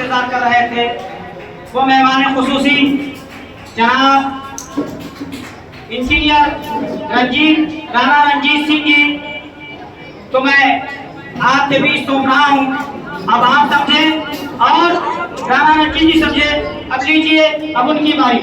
इंतजार कर रहे थे, वो मेहमान खुसूसी जनाब इंजीनियर राणा रंजीत सिंह जी, तो मैं आपके बीच सौंप रहा हूँ। अब आप समझे और राणा रंजीत जी समझे। अब लीजिए, अब उनकी बारी।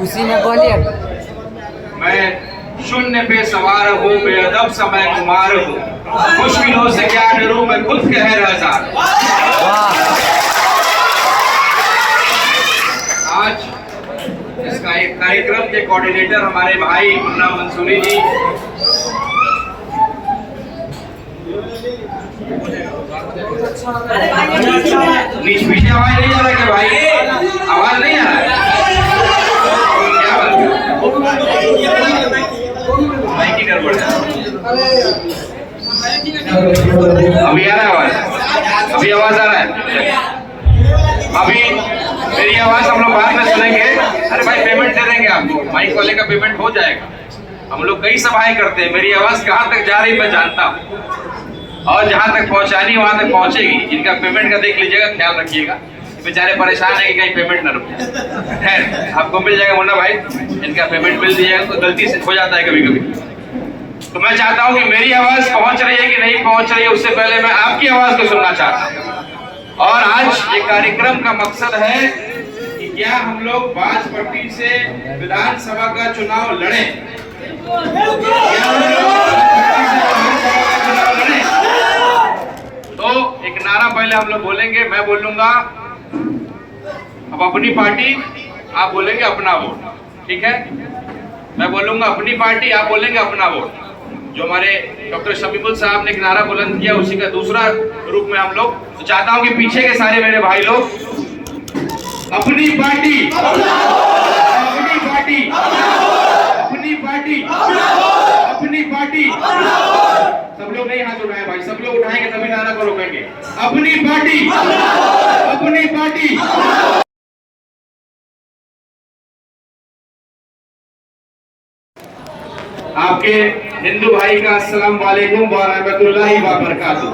उसी में बोलिए। मैं शून्य पे सवार हूँ, बेअदब समय कुमार हूँ, मुश्किलों से क्या डरूं, मैं खुद कहर हजार। आज इसका एक कार्यक्रम के कोऑर्डिनेटर हमारे भाई मुन्ना मंसूरी जी, बीच पीछे आवाज नहीं आ रहा है भाई? आवाज नहीं आ रहा है? क्या बात है? की गड़बड़ है। अभी आ रहा है आवाज? अभी आवाज आ रहा है? अभी मेरी आवाज हम लोग बाद में सुनेंगे। अरे भाई पेमेंट दे देंगे आपको, माइक वाले का पेमेंट हो जाएगा। हम लोग कई सभाएं करते हैं, मेरी आवाज कहाँ तक जा रही मैं जानता हूँ, और जहां तक पहुंचानी वहां तक पहुंचेगी। जिनका पेमेंट का देख लीजिएगा, ख्याल रखिएगा, बेचारे परेशान है कि कहीं पेमेंट ना रुके। खैर आपको मिल जाएगा मुन्ना भाई, इनका पेमेंट मिल जाएगा। तो गलती से हो जाता है कभी कभी। तो मैं चाहता हूं कि मेरी आवाज पहुंच रही है कि नहीं पहुंच रही है, उससे पहले मैं आपकी आवाज को सुनना चाहता हूं। और आज ये कार्यक्रम का मकसद है कि क्या हम लोग बाजपट्टी से विधानसभा का चुनाव लड़े। तो एक नारा पहले हम लोग बोलेंगे, मैं बोलूंगा अब अपनी पार्टी, आप बोलेंगे अपना वोट, ठीक है? मैं बोलूंगा अपनी पार्टी, आप बोलेंगे अपना वोट। जो हमारे डॉक्टर शमीमुल साहब ने एक नारा बुलंद किया, उसी का दूसरा रूप में हम लोग। तो चाहता हूं कि पीछे के सारे मेरे भाई लोग अपनी पार्टी, अपनी पार्टी, अपनी पार्टी, अपनी पार्टी। सब लोग नहीं हाथ उठाए भाई, सब लोग उठाएंगे तभी नारा को रोकेंगे। अपनी पार्टी, अपनी पार्टी। आपके हिंदू भाई का अस्सलाम वालेकुम व रहमतुल्लाहि व बरकातुहू।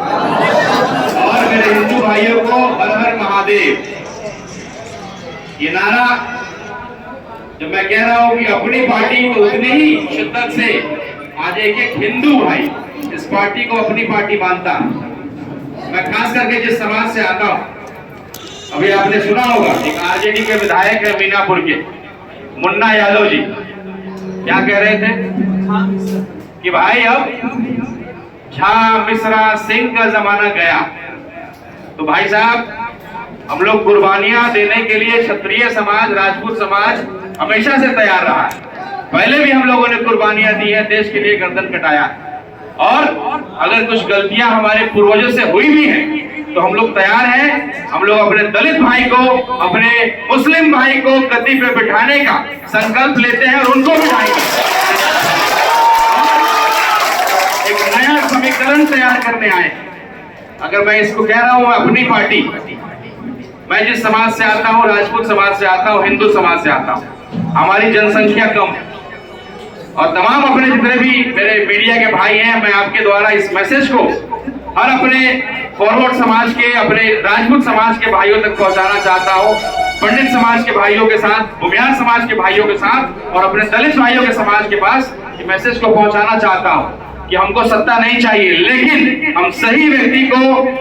और मेरे हिंदू भाइयों को हर हर महादेव। ये नारा जब मैं कह रहा हूं कि अपनी पार्टी, तो उतनी ही शिद्दत से आज एक एक हिंदू भाई इस पार्टी को अपनी पार्टी मानता है। मैं खास करके जिस समाज से आता हूं, अभी आपने सुना होगा एक आरजेडी के विधायक है मीनापुर के मुन्ना यादव जी, क्या कह रहे थे कि भाई अब झा मिश्रा सिंह का जमाना गया। तो भाई साहब, हम लोग कुर्बानियां देने के लिए क्षत्रिय समाज, राजपूत समाज हमेशा से तैयार रहा है। पहले भी हम लोगों ने कुर्बानियां दी है, देश के लिए गर्दन कटाया। और अगर कुछ गलतियां हमारे पूर्वजों से हुई भी हैं, तो हम लोग तैयार हैं। हम लोग अपने दलित भाई को, अपने मुस्लिम भाई को गद्दी पे बिठाने का संकल्प लेते हैं और उनको बिठाएंगे। एक नया समीकरण तैयार करने आए। अगर मैं इसको कह रहा हूं अपनी पार्टी, मैं जिस समाज से आता हूं, राजपूत समाज से आता हूं, हिंदू समाज से आता हूं, हमारी जनसंख्या कम है। और तमाम अपने जितने भी मेरे मीडिया के भाई हैं, मैं आपके द्वारा इस मैसेज को हर अपने फॉरवर्ड समाज के, अपने राजपूत समाज के भाइयों तक पहुंचाना चाहता हूं। पंडित समाज के भाइयों के साथ, भूमियार समाज के भाइयों के साथ और अपने दलित भाइयों के समाज के पास ये मैसेज को पहुंचाना चाहता हूं कि हमको सत्ता नहीं चाहिए, लेकिन हम सही व्यक्ति को,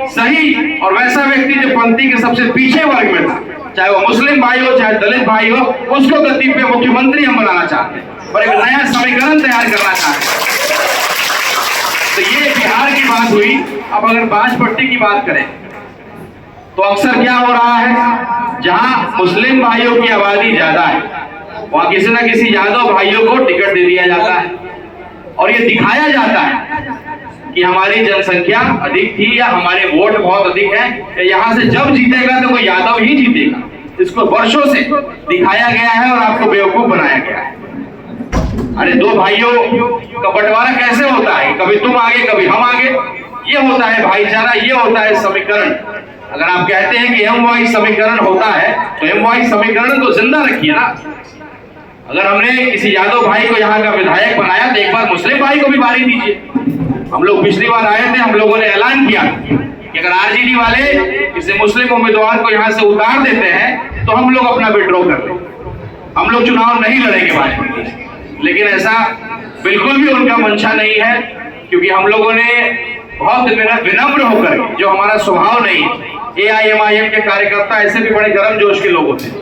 सही और वैसा व्यक्ति जो पंक्ति के सबसे पीछे वर्ग में था, चाहे वो मुस्लिम भाई हो, चाहे दलित भाई हो, उसको गद्दी पे मुख्यमंत्री हम बनाना चाहते हैं और एक नया समीकरण तैयार करना चाहते हैं। तो ये बिहार की बात हुई। अब अगर बाजपट्टी की बात करें, तो अक्सर क्या हो रहा है, जहां मुस्लिम भाइयों की आबादी ज्यादा है, वहां किसी न किसी यादव भाइयों को टिकट दे दिया जाता है और ये दिखाया जाता है कि हमारी जनसंख्या अधिक थी या हमारे वोट बहुत अधिक है, या यहाँ से जब जीतेगा तो कोई यादव ही जीतेगा। इसको वर्षों से दिखाया गया है और आपको बेवकूफ बनाया गया है। अरे दो भाइयों का बंटवारा कैसे होता है? कभी तुम आगे कभी हम आगे, ये होता है भाईचारा, ये होता है समीकरण। अगर आप कहते हैं कि एमवाई समीकरण होता है तो एमवाई समीकरण तो जिंदा रखिए ना। अगर हमने किसी यादव भाई को यहाँ का विधायक बनाया तो एक बार मुस्लिम भाई को भी बारी दीजिए। हम लोग पिछली बार आए थे, हम लोगों ने ऐलान किया कि अगर आरजेडी वाले किसी मुस्लिम उम्मीदवार को यहाँ से उतार देते हैं तो हम लोग अपना विड्रॉ कर लें, हम लोग चुनाव नहीं लड़ेंगे भाजपा से। लेकिन ऐसा बिल्कुल भी उनका मंशा नहीं है, क्योंकि हम लोगों ने बहुत विनम्र होकर, जो हमारा स्वभाव नहीं है, एआईएमआईएम के कार्यकर्ता ऐसे भी बड़े गर्म जोश के लोग होते हैं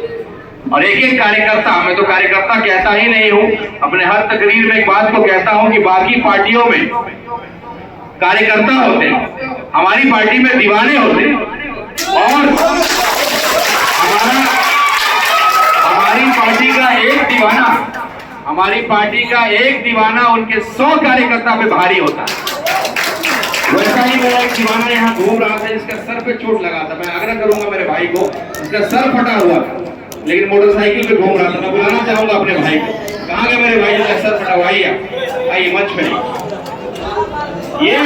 और एक एक कार्यकर्ता, मैं तो कार्यकर्ता कहता ही नहीं हूं, अपने हर तकरीर में एक बात को कहता हूं कि बाकी पार्टियों में कार्यकर्ता होते हैं, हमारी पार्टी में दीवाने होते हैं और हमारी पार्टी का एक दीवाना उनके 100 कार्यकर्ता पे भारी होता है। वैसा ही मेरा एक दीवाना यहाँ घूम रहा था, इसका सर पे चोट लगा था। मैं आग्रह करूंगा मेरे भाई को, इसका सर फटा हुआ था लेकिन मोटरसाइकिल पे घूम रहा था। मैं बुलाना चाहूंगा अपने भाई को, कहाँ गए मेरे भाई जिसका सर फटा हुआ? आइए मंच पे। ये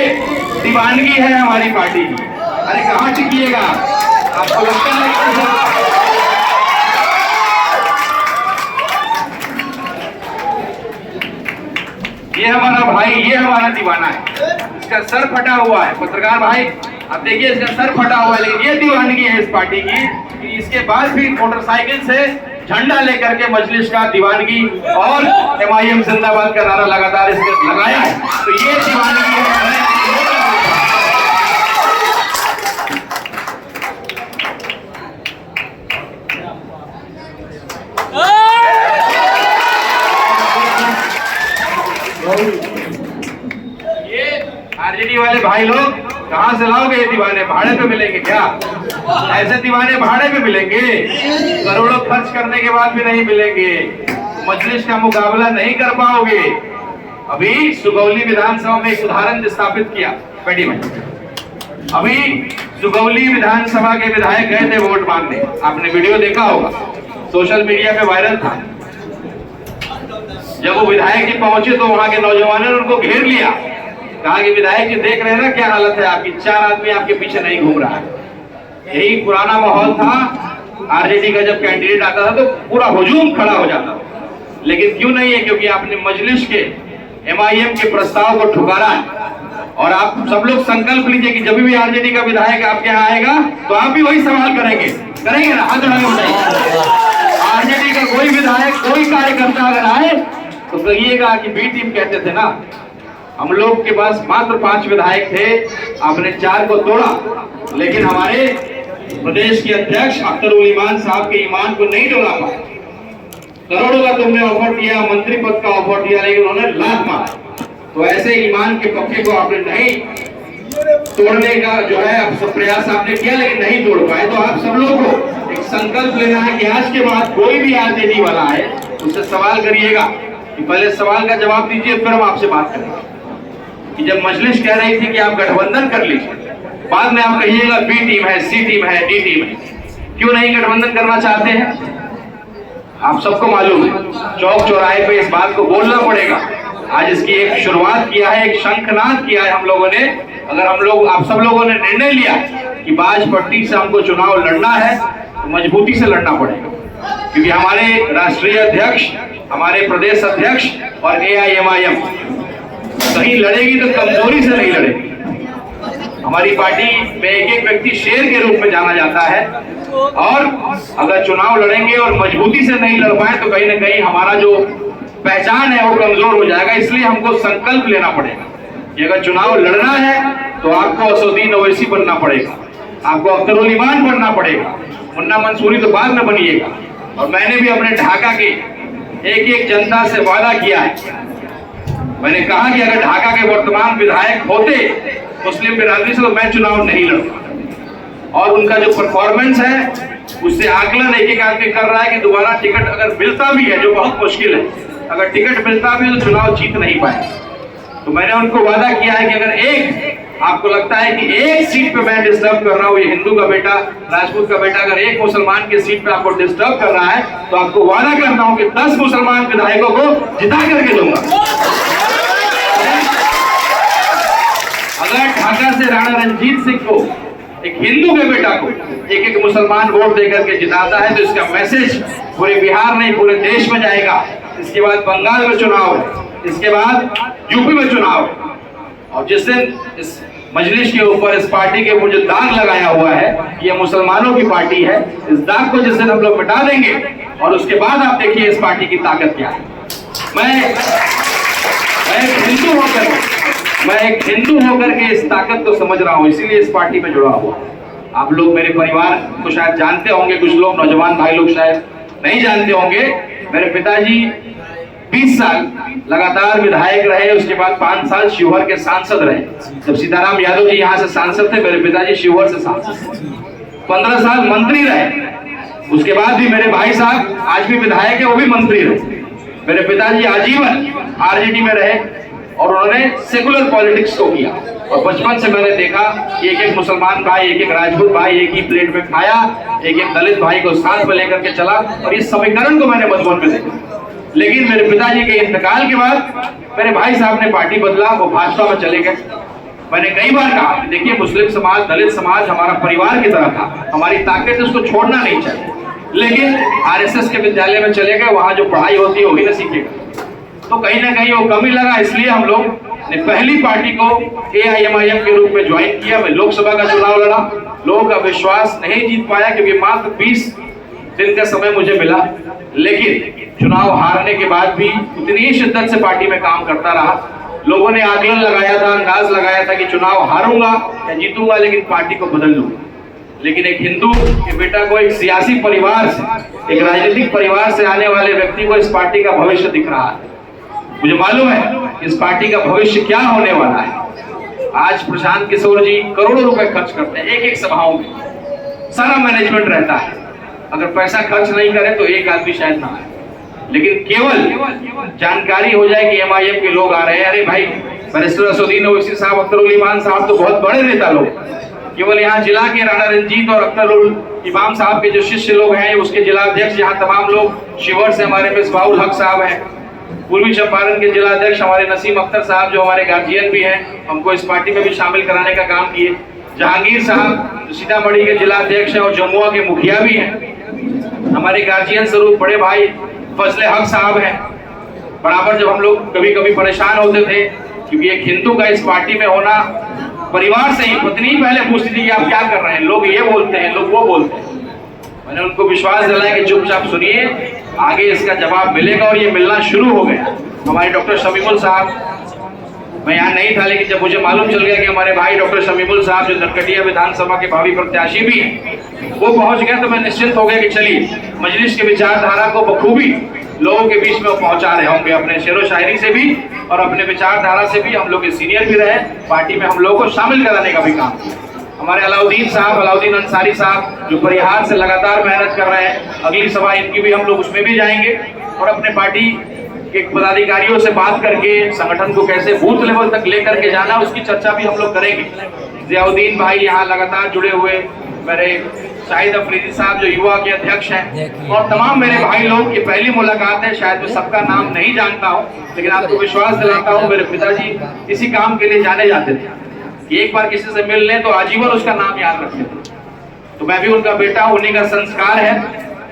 दीवानगी है हमारी पार्टी की। अरे कहाँ टिकिएगा? आपको लगता है ये हमारा भाई, ये हमारा दीवाना है, इसका सर फटा हुआ है। पत्रकार भाई आप देखिए, इसका सर फटा हुआ है, लेकिन ये दीवानगी है इस पार्टी की कि इसके बाद भी मोटरसाइकिल से झंडा लेकर के मजलिस का दीवानगी और एमआईएम जिंदाबाद का नारा लगातार इसने लगाया है। तो ये दीवानगी है। ये आरजेडी वाले भाई लोग कहां से लाओगे? ये दीवाने भाड़े पे मिलेंगे क्या? ऐसे दीवाने भाड़े पे मिलेंगे? करोड़ों खर्च करने के बाद भी नहीं मिलेंगे, मजलिस का मुकाबला नहीं कर पाओगे। अभी सुगौली विधानसभा में एक उदाहरण स्थापित किया पेटी में। अभी सुगौली विधानसभा के विधायक गए थे वोट मांगने, आपने वीडियो देखा होगा, सोशल मीडिया पे वायरल था। जब वो विधायक जी पहुंचे तो वहां के नौजवानों ने उनको घेर लिया, कहा कि विधायक जी देख रहे हैं ना क्या हालत है आपकी, 4 आदमी आपके पीछे नहीं घूम रहा है। यही पुराना माहौल था, आरजेडी का जब कैंडिडेट आता था तो पूरा हुजूम खड़ा हो जाता था। लेकिन क्यों नहीं है? क्योंकि आपने मजलिस के एमआईएम के प्रस्ताव को ठुकराया है। और आप सब लोग संकल्प लीजिए कि जब भी आरजेडी का विधायक आपके यहाँ आएगा तो आप भी वही सवाल करेंगे ना? हाथ उठाइए। आरजेडी का कोई विधायक, कोई कार्यकर्ता अगर आए तो कहिएगा कि बी टीम कहते थे ना, हम लोग के पास मात्र 5 विधायक थे, आपने 4 को तोड़ा। लेकिन हमारे प्रदेश के अध्यक्ष अख्तर उल ईमान साहब के ईमान को नहीं तोड़ा पाए। करोड़ों का तुमने ऑफर दिया, मंत्री पद का ऑफर दिया, लेकिन उन्होंने लात मारा। तो ऐसे ईमान के पक्के को आपने नहीं तोड़ने का जो है सब प्रयास आपने किया, लेकिन नहीं तोड़ पाए। तो आप सब लोगों को एक संकल्प लेना है कि आज के बाद कोई भी आरजेडी वाला है उससे सवाल करिएगा कि पहले सवाल का जवाब दीजिए, फिर हम आपसे बात करेंगे। कि जब मजलिस कह रही थी कि आप गठबंधन कर लीजिए, बाद में आप कहिएगा बी टीम है, सी टीम है, डी टीम है। क्यों नहीं गठबंधन करना चाहते हैं? आप सबको मालूम है, चौक चौराहे पे इस बात को बोलना पड़ेगा। आज इसकी एक शुरुआत किया है, एक शंखनाद किया है हम लोगों ने। अगर हम लोग, आप सब लोगों ने निर्णय लिया कि बाजपट्टी से हमको चुनाव लड़ना है तो मजबूती से लड़ना पड़ेगा, क्योंकि हमारे राष्ट्रीय अध्यक्ष, हमारे प्रदेश अध्यक्ष और एआईएमआईएम कहीं लड़ेगी तो कमजोरी से नहीं लड़ेगी। हमारी पार्टी में एक एक व्यक्ति शेर के रूप में जाना जाता है, और अगर चुनाव लड़ेंगे और मजबूती से नहीं लड़ पाए तो कहीं ना कहीं हमारा जो पहचान है वो कमजोर हो जाएगा। इसलिए हमको संकल्प लेना पड़ेगा कि अगर चुनाव लड़ना है तो आपको असदुद्दीन ओवैसी बनना पड़ेगा, आपको अख्तर उल ईमान बनना पड़ेगा, मुन्ना मंसूरी तो बाद में बनिएगा। और मैंने भी अपने ढाका के एक एक जनता से वादा किया है, मैंने कहा कि अगर ढाका के वर्तमान विधायक होते मुस्लिम बिरादरी से तो मैं चुनाव नहीं लड़ता। और उनका जो परफॉर्मेंस है उससे आकलन एक एक आदमी कर रहा है कि दोबारा टिकट अगर मिलता भी है, जो बहुत मुश्किल है, अगर टिकट मिलता भी है तो चुनाव जीत नहीं पाए। तो मैंने उनको वादा किया है कि अगर एक आपको लगता है कि एक सीट पे मैं डिस्टर्ब कर रहा हूं, ये हिंदू का बेटा, राजपूत का बेटा अगर एक मुसलमान की सीट पे आपको डिस्टर्ब कर रहा है, तो आपको वादा करता हूं कि 10 मुसलमान विधायकों को जिता करके दूंगा। अगर ढाका से राणा रंजीत सिंह को, एक हिंदू के बेटा को, एक मुसलमान वोट देकर के जिताता है, तो इसका मैसेज पूरे बिहार नहीं पूरे देश में जाएगा। इसके बाद बंगाल में चुनाव है, इसके बाद यूपी में चुनाव है, और जिस दिन इस मजलिस के ऊपर इस पार्टी के ऊपर जो दाग लगाया हुआ है, ये मुसलमानों की पार्टी है, इस दाग को जिस दिन हम लोग मिटा देंगे, और उसके बाद आप देखिए इस पार्टी की ताकत क्या है। मैं एक हिंदू होकर के इस ताकत को समझ रहा हूं, इसीलिए इस पार्टी में जुड़ा हुआ। आप लोग मेरे परिवार को शायद जानते होंगे, कुछ लोग नौजवान भाई लोग शायद नहीं जानते होंगे। मेरे पिताजी 20 साल लगातार विधायक रहे, उसके बाद 5 साल शिवहर के सांसद रहे। जब सीताराम यादव जी यहाँ से सांसद थे, मेरे पिताजी शिवहर से सांसद। 15 साल मंत्री रहे, उसके बाद भी मेरे भाई साहब आज भी विधायक है, वो भी मंत्री रहे। मेरे पिताजी आजीवन आरजेडी में रहे और उन्होंने सेकुलर पॉलिटिक्स को किया, और बचपन से मैंने देखा एक मुसलमान भाई, एक राजपूत भाई एक ही प्लेट में खाया, एक दलित भाई को साथ में लेकर के चला, और इस समीकरण को मैंने बचपन में देखा। लेकिन मेरे पिताजी के इंतकाल के बाद मेरे भाई साहब ने पार्टी बदला, वो भाजपा में चले गए। मैंने कई बार कहा, देखिए मुस्लिम समाज, दलित समाज हमारा परिवार की तरह था, हमारी ताकत है, उसको छोड़ना नहीं चाहिए। लेकिन आरएसएस के विद्यालय में चले गए, वहां जो पढ़ाई होती है वही ना सीखेगा, तो कहीं ना कहीं वो कमी लगा। इसलिए हम लोग ने पहली पार्टी को AIMIM के रूप में ज्वाइन किया। मैं लोकसभा का चुनाव लड़ा, लोगों का विश्वास नहीं जीत पाया क्योंकि मात्र 20 दिन का समय मुझे मिला, लेकिन चुनाव हारने के बाद भी उतनी ही शिद्दत से पार्टी में काम करता रहा। लोगों ने आकलन लगाया था, अंदाज लगाया था कि चुनाव हारूंगा या जीतूंगा, लेकिन पार्टी को बदल लूंगा। लेकिन एक हिंदू के बेटा को, एक सियासी परिवार से, एक राजनीतिक परिवार से आने वाले व्यक्ति को इस पार्टी का भविष्य दिख रहा है। मुझे मालूम है इस पार्टी का भविष्य क्या होने वाला है। आज प्रशांत किशोर जी करोड़ों रुपए खर्च करते हैं एक सभाओं में, सारा मैनेजमेंट रहता है। अगर पैसा खर्च नहीं करे तो एक आदमी शायद ना आए, लेकिन केवल जानकारी हो जाए कि MIM के लोग आ रहे हैं। अरे भाई, बैरिस्टर असदुद्दीन ओवैसी साहब, अख्तरुल इमान साहब तो बहुत बड़े नेता लोग, केवल यहाँ जिला के राणा रंजीत और अख्तरुल इमाम साहब के जो शिष्य लोग हैं, उसके जिला अध्यक्ष यहाँ तमाम लोग, शिवहर से हमारे मिसबाउल हक साहब हैं, पूर्वी चंपारण के जिला अध्यक्ष हमारे नसीम अख्तर साहब जो हमारे गार्जियन भी हैं, हमको इस पार्टी में भी शामिल कराने का काम किए, जहांगीर साहब जो सीतामढ़ी के जिला अध्यक्ष हैं और जमुआ के मुखिया भी हैं, हमारे गार्जियन स्वरूप बड़े भाई फजले हक साहब हैं। बराबर जब हम लोग कभी कभी परेशान होते थे, क्योंकि एक हिंदू का इस पार्टी में होना, परिवार से ही पत्नी पहले पूछती थी कि आप क्या कर रहे हैं, लोग ये बोलते हैं, लोग वो बोलते हैं। मैंने उनको विश्वास दिलाया कि चुपचाप सुनिए, आगे इसका जवाब मिलेगा, और ये मिलना शुरू हो गया। हमारे डॉक्टर शमीमुल साहब, मैं यहाँ नहीं था, लेकिन जब मुझे मालूम चल गया कि हमारे भाई डॉक्टर शमीमुल साहब जो नरकटिया विधानसभा के भावी प्रत्याशी भी हैं, वो पहुंच गए, तो मैं निश्चिंत हो गया कि चलिए मजलिस के विचारधारा को बखूबी लोगों के बीच में पहुंचा रहे होंगे, अपने शेरो शायरी से भी और अपने विचारधारा से भी। हम लोग के सीनियर भी रहे, पार्टी में हम लोगों को शामिल कराने का भी काम किया। हमारे अलाउद्दीन साहब, अलाउद्दीन अंसारी साहब जो परिहार से लगातार मेहनत कर रहे हैं, अगली सभा इनकी भी हम लोग उसमें भी जाएंगे, और अपने पार्टी के पदाधिकारियों से बात करके संगठन को कैसे बूथ लेवल तक लेकर के जाना, उसकी चर्चा भी हम लोग करेंगे। जियाउद्दीन भाई यहाँ लगातार जुड़े हुए, मेरे शाहिद अफरीदी साहब जो युवा के अध्यक्ष हैं, और तमाम मेरे भाई लोग की पहली मुलाकात है, शायद मैं सबका नाम नहीं जानता हूँ, लेकिन आपको विश्वास दिलाता हूँ मेरे पिताजी इसी काम के लिए जाने जाते थे कि एक बार किसी से मिल लें तो आजीवन उसका नाम याद रखते थे। तो मैं भी उनका बेटा हूं, उन्हीं का संस्कार है,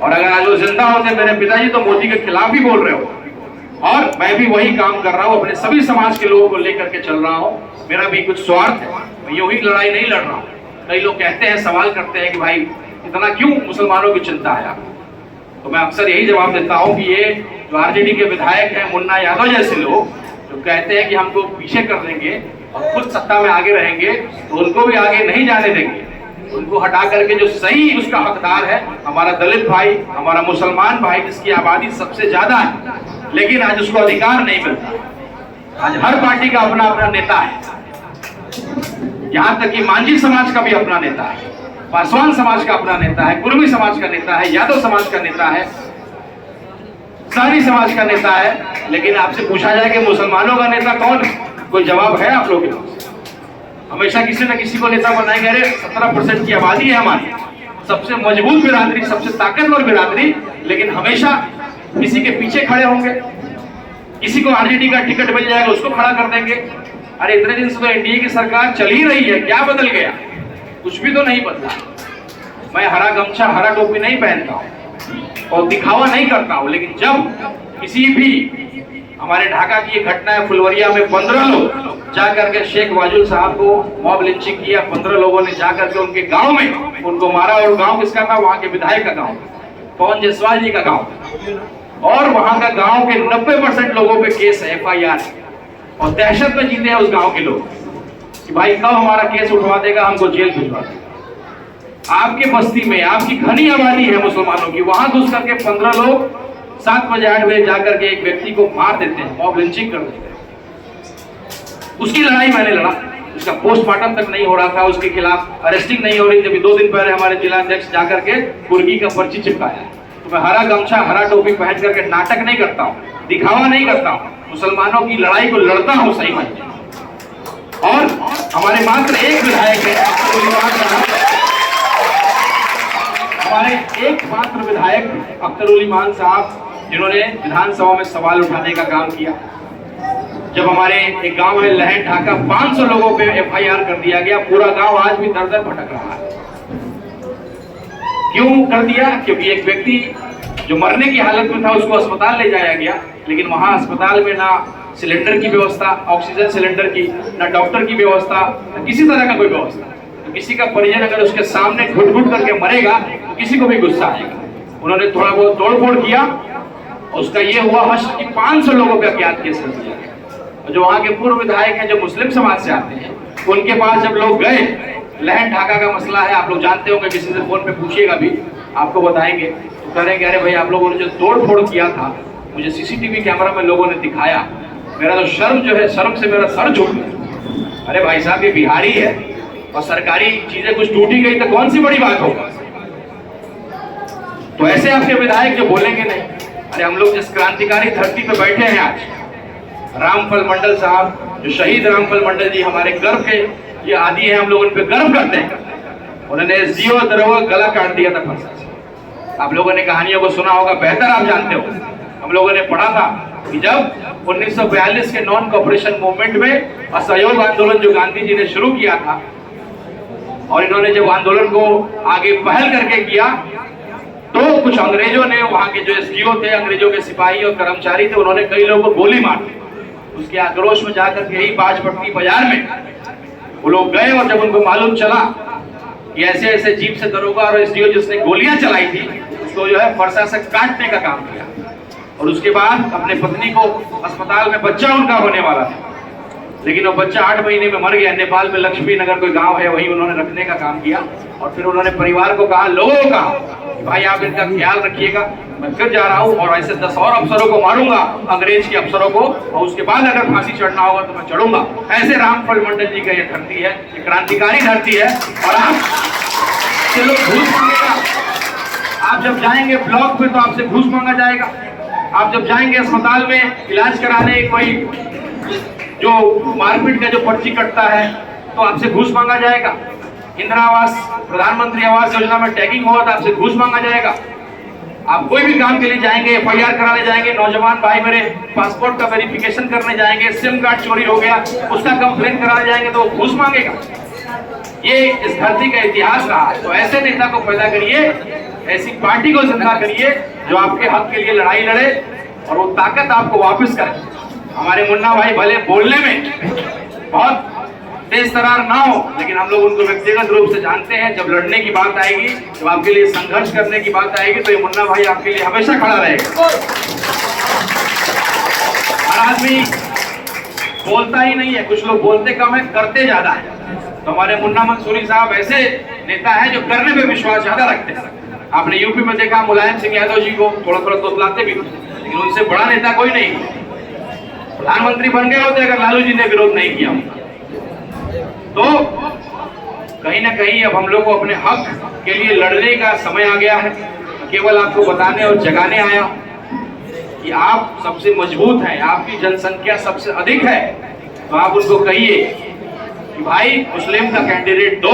और अगर आज वो जिंदा होते मेरे पिताजी तो मोदी के खिलाफ ही बोल रहे हो, और मैं भी वही काम कर रहा हूँ, अपने सभी समाज के लोगों को लेकर के चल रहा हूँ। मेरा भी कुछ स्वार्थ है, मैं यूं ही लड़ाई नहीं लड़ रहा हूँ। कई लोग कहते हैं, सवाल करते हैं कि भाई इतना क्यों मुसलमानों की चिंता है आपको, तो मैं अक्सर यही जवाब देता हूँ कि ये जो आरजेडी के विधायक हैं, मुन्ना यादव जैसे लोग जो कहते हैं कि हमको पीछे कर देंगे और खुद सत्ता में आगे रहेंगे, तो उनको भी आगे नहीं जाने देंगे। उनको हटा करके जो सही उसका हकदार है, हमारा दलित भाई, हमारा मुसलमान भाई जिसकी आबादी सबसे ज्यादा है, लेकिन आज उसको अधिकार नहीं मिलता। आज हर पार्टी का अपना अपना नेता है, यहाँ तक कि मांझी समाज का भी अपना नेता है, पासवान समाज का अपना नेता है, कुर्मी समाज का नेता है, यादव समाज का नेता है, सारी समाज का नेता है। लेकिन आपसे पूछा जाए कि मुसलमानों का नेता कौन है, कोई जवाब है आप लोगों के पास? हमेशा किसी न किसी को नेता बनाएंगे। अरे 17% की आबादी है हमारी, सबसे मजबूत बिरादरी, सबसे ताकतवर बिरादरी, लेकिन हमेशा किसी के पीछे खड़े होंगे। किसी को आरजेडी का टिकट मिल जाएगा उसको खड़ा कर देंगे। अरे इतने दिन से तो एनडीए की सरकार चल ही रही है, क्या बदल गया? कुछ भी तो नहीं बदला। मैं हरा गमछा हरा टोपी नहीं पहनता हूं और दिखावा नहीं करता हूं, लेकिन जब किसी भी हमारे ढाका की एक घटना है, फुलवरिया में 15 लोग जाकर के शेख वाजुल साहब को मॉब लिंचिंग किया। 15 लोगों ने जाकर के उनके गांव में उनको मारा। और गांव किसका था? वहां के विधायक का गांव, पवन जायसवाल जी का गांव। और वहां का गांव के 90% लोगों पे केस है, FIR है। और दहशत में जीते हैं उस गांव के लोग कि भाई कब हमारा केस उठवा देगा, हमको जेल भिजवा देगा। आपके बस्ती में आपकी घनी आबादी है मुसलमानों की, वहां घुस करके 15 लोग 7 बजे 8 बजे जाकर के एक व्यक्ति को मार देते हैं, मॉब लिंचिंग कर देते हैं। उसकी लड़ाई मैंने लड़ा, उसका पोस्टमार्टम तक नहीं हो रहा था, उसके खिलाफ अरेस्टिंग नहीं हो रही थी। 2 दिन पहले हमारे जिलाध्यक्ष जाकर के कुर्की का पर्ची चिपकाया। तो मैं हरा गमछा हरा टोपी पहन करके नाटक नहीं करता हूँ, दिखावा नहीं करता हूँ, मुसलमानों की लड़ाई को लड़ता हूँ सही मायने। और हमारे मात्र एक विधायक है, हमारे एकमात्र विधायक अख्तरुल ईमान साहब, जिन्होंने विधानसभा में सवाल उठाने का काम किया। जब हमारे एक गांव है लहन ढाका, 500 लोगों पे FIR कर दिया गया। पूरा गांव आज भी दर दर भटक रहा है। क्यों कर दिया? क्योंकि एक व्यक्ति जो मरने की हालत में था उसको अस्पताल ले जाया गया, लेकिन वहां अस्पताल में ना सिलेंडर की व्यवस्था, ऑक्सीजन सिलेंडर की, ना डॉक्टर की व्यवस्था, ना किसी तरह का कोई व्यवस्था। तो किसी का परिजन अगर उसके सामने घुट घुट करके मरेगा तो किसी को भी गुस्सा आएगा। उन्होंने थोड़ा बहुत तोड़फोड़ किया, उसका ये हुआ हश्र कि 500 लोगों पे अज्ञात केस कर दिया गया। और जो वहां के पूर्व विधायक हैं जो मुस्लिम समाज से आते हैं, उनके पास जब लोग गए, लहन ढाका का मसला है, आप लोग जानते होंगे, किसी से फोन पे पूछिएगा भी, आपको बताएंगे। तो कह रहे अरे भाई आप लोगों ने जो तोड़फोड़ किया था, मुझे CCTV कैमरा में लोगों ने दिखाया, मेरा तो शर्म जो है, शर्म से मेरा सर झुक गया। अरे भाई साहब ये बिहारी है और सरकारी चीजें कुछ टूटी गई तो कौन सी बड़ी बात होगा? तो ऐसे आपके विधायक जो बोलेंगे नहीं। अरे हम लोग जिस क्रांतिकारी धरती पे बैठे हैं आज, रामफल मंडल साहब, जो शहीद रामफल मंडल जी हमारे गर्व के ये आदि है, हम लोग उन पे गर्व करते हैं। उन्होंने SDO दरोगा गला काट दिया था फंसा से। आप लोगों ने कहानियों को सुना होगा, बेहतर आप जानते हो। हम लोगों ने पढ़ा था कि जब 1942 के नॉन कॉपरेशन मूवमेंट में असहयोग आंदोलन जो गांधी जी ने शुरू किया था, और इन्होंने जब आंदोलन को आगे पहल करके किया, तो कुछ अंग्रेजों ने, वहां के जो SDO थे, अंग्रेजों के सिपाही और कर्मचारी थे, उन्होंने कई लोगों को गोली मार दी। उसके आक्रोश में जाकर के ही बाजपट्टी बाजार में वो लोग गए, और जब उनको मालूम चला कि ऐसे ऐसे जीप से दरोगा और SDO जिसने गोलियां चलाई थी उसको जो है फरसा से काटने का काम किया। और उसके बाद अपने पत्नी को अस्पताल में, बच्चा उनका होने वाला था, लेकिन वो बच्चा 8 महीने में मर गया। नेपाल में लक्ष्मी नगर कोई गांव है, वहीं उन्होंने रखने का काम किया। और फिर उन्होंने परिवार को कहा, लोगों को कहा, भाई आप इनका ख्याल रखिएगा, मैं फिर जा रहा हूँ और ऐसे 10 और अफसरों को मारूंगा, अंग्रेज के अफसरों को, और उसके बाद अगर फांसी चढ़ना होगा तो मैं चढ़ूंगा। ऐसे रामफल मंडल जी का ये धरती है, ये क्रांतिकारी धरती है। और आपसे लोग घूस मांगेगा, आप जब जाएंगे ब्लॉक पे तो आपसे घूस मांगा जाएगा। आप जब जाएंगे अस्पताल में इलाज कराने, कोई जो मारपीट का जो पर्ची कटता है तो आपसे घूस मांगा जाएगा। इंदिरा आवास, प्रधानमंत्री आवास योजना में टैगिंग होगा तो आपसे घूस मांगा जाएगा। आप कोई भी काम के लिए जाएंगे, FIR कराने जाएंगे, नौजवान भाई मेरे पासपोर्ट का वेरिफिकेशन करने जाएंगे, सिम कार्ड चोरी हो गया उसका कंप्लेन कराने जाएंगे तो वो घूस मांगेगा। ये इस धरती का इतिहास रहा है। तो ऐसे नेता को पैदा करिए, ऐसी पार्टी को जिंदा करिए जो आपके हक के लिए लड़ाई लड़े और वो ताकत आपको वापस करे। हमारे मुन्ना भाई भले बोलने में बहुत तेज तरार ना हो, लेकिन हम लोग उनको व्यक्तिगत रूप से जानते हैं। जब लड़ने की बात आएगी, जब आपके लिए संघर्ष करने की बात आएगी, तो ये मुन्ना भाई आपके लिए हमेशा खड़ा रहेगा। हर आदमी बोलता ही नहीं है, कुछ लोग बोलते कम है, करते ज्यादा है। तो हमारे मुन्ना मंसूरी साहब ऐसे नेता है जो करने पे विश्वास ज्यादा रखते हैं। आपने यूपी में देखा मुलायम सिंह यादव जी को थोड़ा थोड़ा तोतलाते भी, लेकिन उनसे बड़ा नेता कोई नहीं। प्रधानमंत्री बन गए होते अगर लालू जी ने विरोध नहीं किया। तो कहीं ना कहीं अब हम लोग को अपने हक के लिए लड़ने का समय आ गया है। केवल आपको बताने और जगाने आया कि आप सबसे मजबूत हैं, आपकी जनसंख्या सबसे अधिक है, तो आप उनको कहिए कि भाई मुस्लिम का कैंडिडेट दो,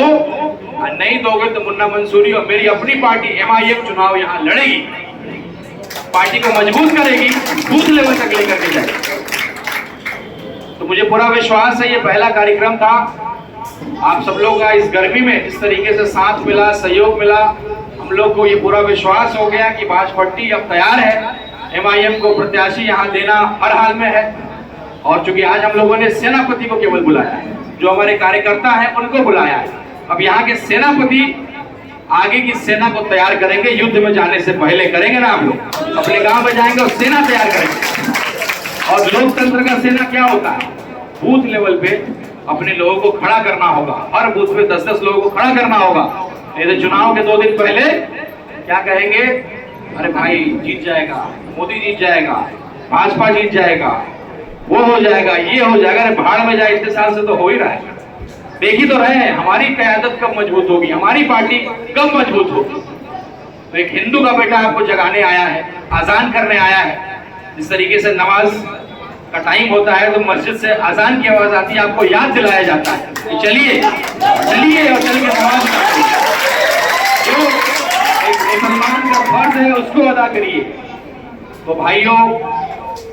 और नहीं दोगे तो मुन्ना मंसूरी और मेरी अपनी पार्टी MIM चुनाव यहाँ लड़ेगी, पार्टी को मजबूत करेगी, बूथ लेवल तक लेकर के जाएगी। तो मुझे पूरा विश्वास है, ये पहला कार्यक्रम था, आप सब लोग का इस गर्मी में इस तरीके से साथ मिला, सहयोग मिला, हम लोग को ये पूरा विश्वास हो गया कि बाजपट्टी अब तैयार है MIM को प्रत्याशी यहाँ देना हर हाल में है। और चूंकि आज हम लोगों ने सेनापति को केवल बुलाया है, जो हमारे कार्यकर्ता हैं उनको बुलाया है, अब यहाँ के सेनापति आगे की सेना को तैयार करेंगे, युद्ध में जाने से पहले करेंगे ना आप लोग, अपने गांव में जाएंगे और सेना तैयार करेंगे। और लोकतंत्र का सेना क्या होता है, बूथ लेवल पे अपने लोगों को खड़ा करना होगा, हर बूथ पे 10-10 लोगों को खड़ा करना होगा। नहीं तो चुनाव के 2 दिन पहले क्या कहेंगे, अरे भाई जीत जाएगा, मोदी जीत जाएगा, भाजपा जीत जाएगा, वो हो जाएगा, ये हो जाएगा, अरे भाड़ में जाए, इतने साल से तो हो ही रहा है। देख ही तो रहे हैं हमारी क़यादत कब मजबूत होगी, हमारी पार्टी कब मजबूत होगी। तो एक हिंदू का बेटा आपको जगाने आया है, आजान करने आया है। जिस तरीके से नमाज का टाइम होता है तो मस्जिद से अजान की आवाज आती है, आपको याद दिलाया जाता है कि चलिए चलिए और चल के नमाज जो एक मुसलमान का फर्ज है उसको अदा करिए। तो भाइयों,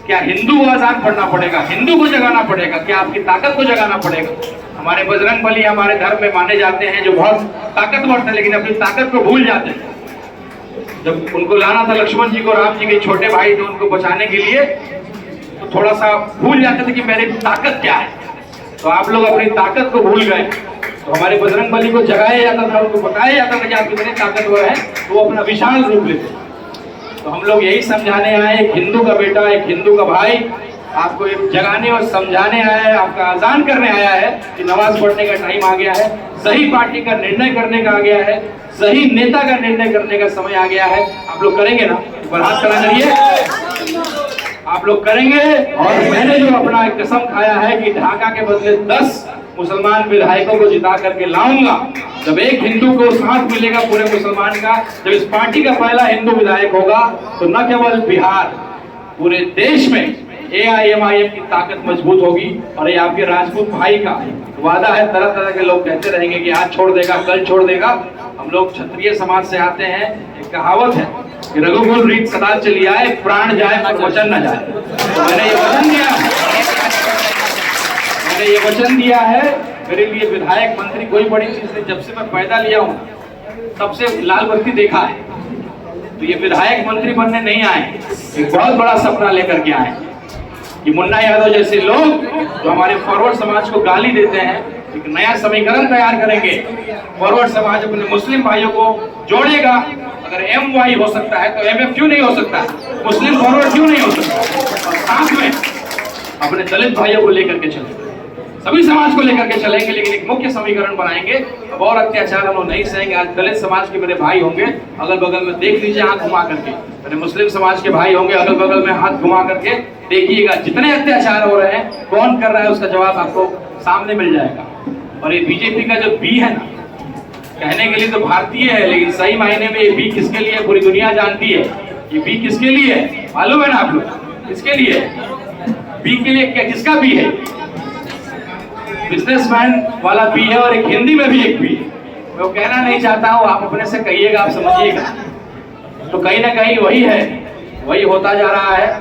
क्या हिंदू को अजान पढ़ना पड़ेगा, हिंदू को जगाना पड़ेगा, क्या आपकी ताकत को जगाना पड़ेगा? हमारे बजरंग बली हमारे धर्म में माने जाते हैं जो बहुत ताकतवर थे, लेकिन अपनी ताकत को भूल जाते हैं। जब उनको लाना था लक्ष्मण जी को, राम जी के छोटे भाई थे, उनको बचाने के लिए, तो थोड़ा सा भूल जाते थे कि मेरी ताकत क्या है। तो आप लोग अपनी ताकत को भूल गए। तो हमारे बजरंग बली को जगाया जाता था, उनको बताया जाता था कि आप कितने ताकतवर हैं, तो वो अपना विशाल रूप लेते। तो हम लोग यही समझाने आए, एक हिंदू का बेटा, एक हिंदू का भाई आपको एक जगाने और समझाने आया है, आपका आजान करने आया है कि नमाज पढ़ने का टाइम आ गया है, सही पार्टी का निर्णय करने का आ गया है, सही नेता का निर्णय करने का समय आ गया है। आप लोग करेंगे ना? एक बार हाथ खड़ा करिए। आप लोग करेंगे। और मैंने जो अपना कसम खाया है कि ढाका के बदले 10 मुसलमान विधायकों को जिता करके लाऊंगा। जब एक हिंदू को साथ मिलेगा पूरे मुसलमान का, जब इस पार्टी का पहला हिंदू विधायक होगा, तो न केवल बिहार, पूरे देश में AIMIM की ताकत मजबूत होगी। और ये आपके राजपूत भाई का वादा है। तरह तरह के लोग कहते रहेंगे कि आज छोड़ देगा, कल छोड़ देगा। हम लोग क्षत्रिय समाज से आते हैं। एक कहावत है कि रघुकुल रीत सदा चली आए, प्राण जाए पर वचन न जाए। तो मैंने ये वचन दिया है, मेरे लिए विधायक मंत्री कोई बड़ी चीज नहीं। जब से मैं पैदा लिया हूँ तब से लाल बत्ती देखा है। तो ये विधायक मंत्री बनने नहीं आए, एक बहुत बड़ा सपना लेकर के आए कि मुन्ना यादव जैसे लोग जो हमारे फॉरवर्ड समाज को गाली देते हैं, एक नया समीकरण तैयार करेंगे। फॉरवर्ड समाज अपने मुस्लिम भाइयों को जोड़ेगा। अगर MY हो सकता है तो MF क्यों नहीं हो सकता? मुस्लिम फॉरवर्ड क्यों नहीं हो सकता? और साथ में अपने दलित भाइयों को लेकर के चलेंगे, सभी समाज को लेकर के चलेंगे, लेकिन एक मुख्य समीकरण बनाएंगे। अब और अत्याचार हम लोग नहीं सहेंगे। आज दलित समाज के मेरे भाई होंगे अगल बगल में, देख लीजिए हाथ घुमा करके। मेरे मुस्लिम समाज के भाई होंगे अगल बगल में, हाथ घुमा करके देखिएगा जितने अत्याचार हो रहे हैं, कौन कर रहा है, उसका जवाब आपको सामने मिल जाएगा। और ये बीजेपी का जो बी है ना, कहने के लिए तो भारतीय है, लेकिन सही मायने में ये बी किसके लिए पूरी दुनिया जानती है। ये बी किसके लिए है मालूम है ना आप लोग? किसके लिए बी के लिए? क्या किसका बी है? बिजनेसमैन वाला बी है, और एक हिंदी में भी एक बी है। मैं वो कहना नहीं चाहता हूँ, आप अपने से कहिएगा, आप समझिएगा। तो कहीं ना कहीं वही है, वही होता जा रहा है,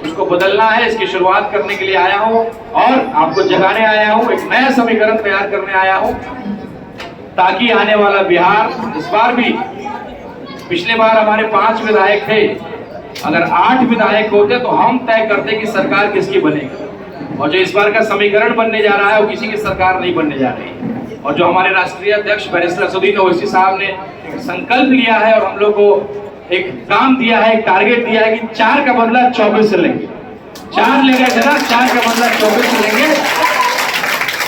उसको बदलना है। इसकी शुरुआत करने के लिए आया हूँ और आपको जगाने आया हूँ, एक नया समीकरण तैयार करने आया हूँ, ताकि आने वाला बिहार, इस बार भी, पिछले बार हमारे 5 विधायक थे, अगर 8 विधायक होते तो हम तय करते कि सरकार किसकी बनेगी। और जो इस बार का समीकरण बनने जा रहा है वो किसी की सरकार नहीं बनने जा रही। और जो हमारे राष्ट्रीय अध्यक्ष बैरिस्टर असदुद्दीन ओवैसी साहब ने एक संकल्प लिया है और हम लोग को एक काम दिया है, एक टारगेट दिया है कि 4 का बदला 24 से लेंगे। 4 ले गए थे ना, 4 का बदला 24 से लेंगे।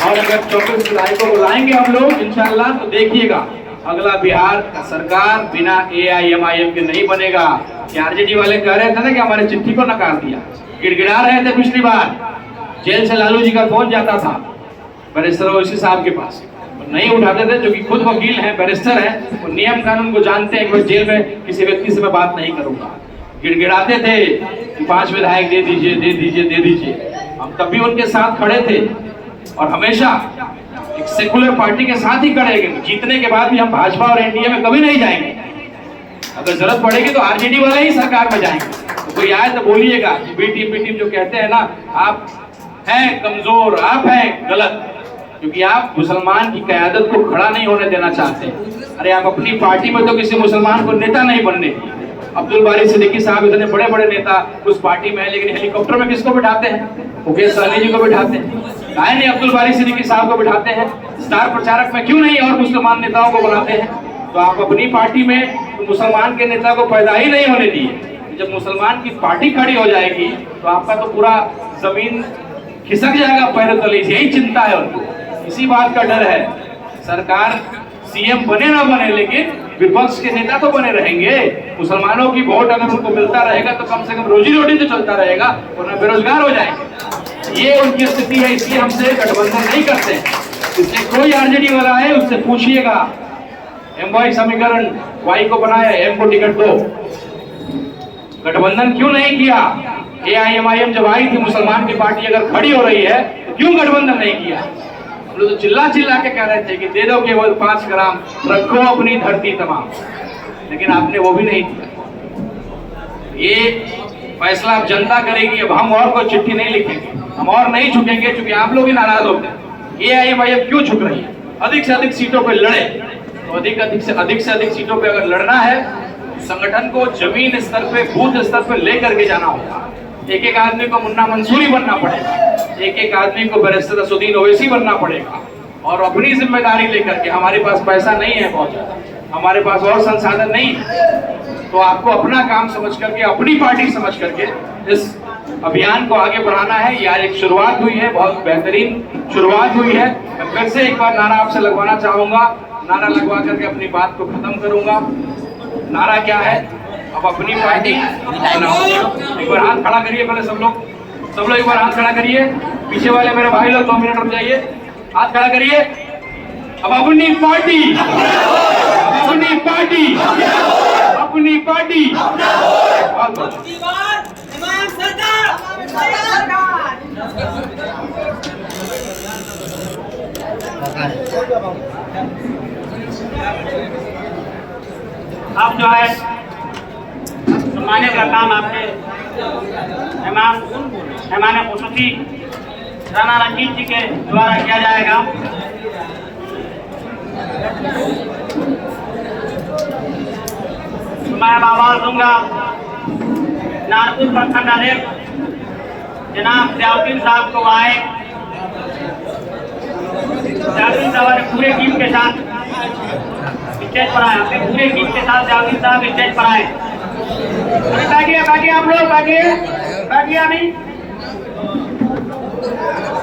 और अगर 24 विधायकों को लाएंगे हम लोग इंशाल्लाह, तो देखिएगा अगला बिहार का सरकार बिना AIMIM के नहीं बनेगा। RJD वाले कह रहे थे ना कि हमारे चिट्ठी को नकार दिया, गिड़गिड़ा रहे थे। पिछली बार जेल से लालू जी का फोन जाता था बैरिस्टर ओवैसी साहब के पास, नहीं उठाते थे, जो कि खुद वकील हैं, बैरिस्टर हैं, वो नियम कानून को जानते हैं कि जेल में किसी व्यक्ति से मैं बात नहीं करूंगा। गिड़गिड़ाते थे कि 5 विधायक दे दीजिए, दे दीजिए, दे दीजिए। हम तब भी उनके साथ खड़े थे और हमेशा एक सेकुलर पार्टी के साथ ही करेंगे। जीतने के बाद भी हम भाजपा और एनडीए में कभी नहीं जाएंगे। अगर जरूरत पड़ेगी तो आरजेडी वाले ही सरकार में जाएंगे। तो कोई आए तो बोलिएगा कि बी टीम जो कहते हैं ना, आप हैं कमजोर, आप हैं गलत, क्योंकि आप मुसलमान की क़यादत को खड़ा नहीं होने देना चाहते। अरे आप अपनी पार्टी में तो किसी मुसलमान को नेता नहीं बनने दिए। अब्दुल बारी सिद्दीकी साहब इतने बड़े बड़े नेता उस पार्टी में है, लेकिन हेलीकॉप्टर में किसको बिठाते हैं? मुकेश सहनी जी को बिठाते हैं। काहे नहीं अब्दुल बारी सिद्दीकी साहब को बिठाते हैं? स्टार प्रचारक में क्यों नहीं और मुसलमान नेताओं को बनाते हैं? तो आप अपनी पार्टी में तो मुसलमान के नेता को पैदा ही नहीं होने दिए। जब मुसलमान की पार्टी खड़ी हो जाएगी तो आपका तो पूरा जमीन खिसक जाएगा पैरों तले। यही चिंता है उनको, इसी बात का डर है। सरकार सीएम बने ना बने, लेकिन विपक्ष के नेता तो बने रहेंगे। मुसलमानों की वोट अगर उनको मिलता रहेगा तो कम से कम रोजी रोटी तो चलता रहेगा, वरना बेरोजगार हो जाएंगे। ये उनकी स्थिति है, इसलिए हमसे गठबंधन नहीं करते। इसलिए कोई आरजेडी वाला है उससे पूछिएगा, एम वाई समीकरण, वाई को बनाया, एम को टिकट दो। गठबंधन क्यों नहीं किया? एआईएमआईएम जब आई थी, मुसलमान की पार्टी अगर खड़ी हो रही है तो क्यों गठबंधन नहीं किया? हम लोग तो चिल्ला चिल्ला के कह रहे थे कि दे दो केवल 5 ग्राम, रखो अपनी धरती तमाम, लेकिन आपने वो भी नहीं किया। ये फैसला अब जनता करेगी। अब हम और कोई चिट्ठी नहीं लिखेंगे, हम और नहीं झुकेंगे, क्योंकि आप लोग ही नाराज होते हैं। एआईएमआईएम क्यों झुक रही है? अधिक से अधिक सीटों पर लड़े, तो अधिक से अधिक सीटों पर अगर लड़ना है, संगठन को जमीन स्तर पे, बूथ स्तर पे लेकर के जाना होगा। एक एक आदमी को मुन्ना मंसूरी बनना पड़ेगा, एक एक आदमी को बैरिस्टर असदुद्दीन ओवैसी बनना पड़ेगा, और अपनी जिम्मेदारी लेकर के। हमारे पास पैसा नहीं है बहुत ज्यादा, हमारे पास और संसाधन नहीं है, तो आपको अपना काम समझ करके, अपनी पार्टी समझ करके इस अभियान को आगे बढ़ाना है। ये आज एक शुरुआत हुई है, बहुत बेहतरीन शुरुआत हुई है। मैं फिर से एक बार नारा आपसे लगवाना चाहूंगा, नारा लगवा करके अपनी बात को खत्म करूंगा। नारा क्या है? अब अपनी पार्टी, एक बार हाथ खड़ा करिए पहले सब लोग एक बार हाथ खड़ा करिए। पीछे वाले मेरे भाई लोग 2 मिनट रुक जाइए, हाथ खड़ा करिए। अब अपनी पार्टी, अपनी पार्टी, अपनी पार्टी। अब जो है सम्मानित का काम आपके मेहमान खुसूसी राणा रंजीत जी के द्वारा किया जाएगा। तो मैं अब आवाज दूंगा नारपुर प्रखंड अध्यक्ष जनाब सियाउद्दीन साहब को आए। सियाउद्दीन साहब ने पूरे टीम के साथ स्टेज पर आए, अपने पूरे टीम के साथ सियाउद्दीन साहब स्टेज पर आए। बैठिए आप लोग, बैठिए अभी।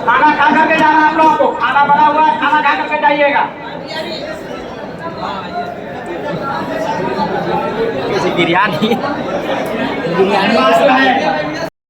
खाना खा करके जाना आप लोगों को, खाना बना हुआ है, खाना खा करके जाइएगा। बिरयानी है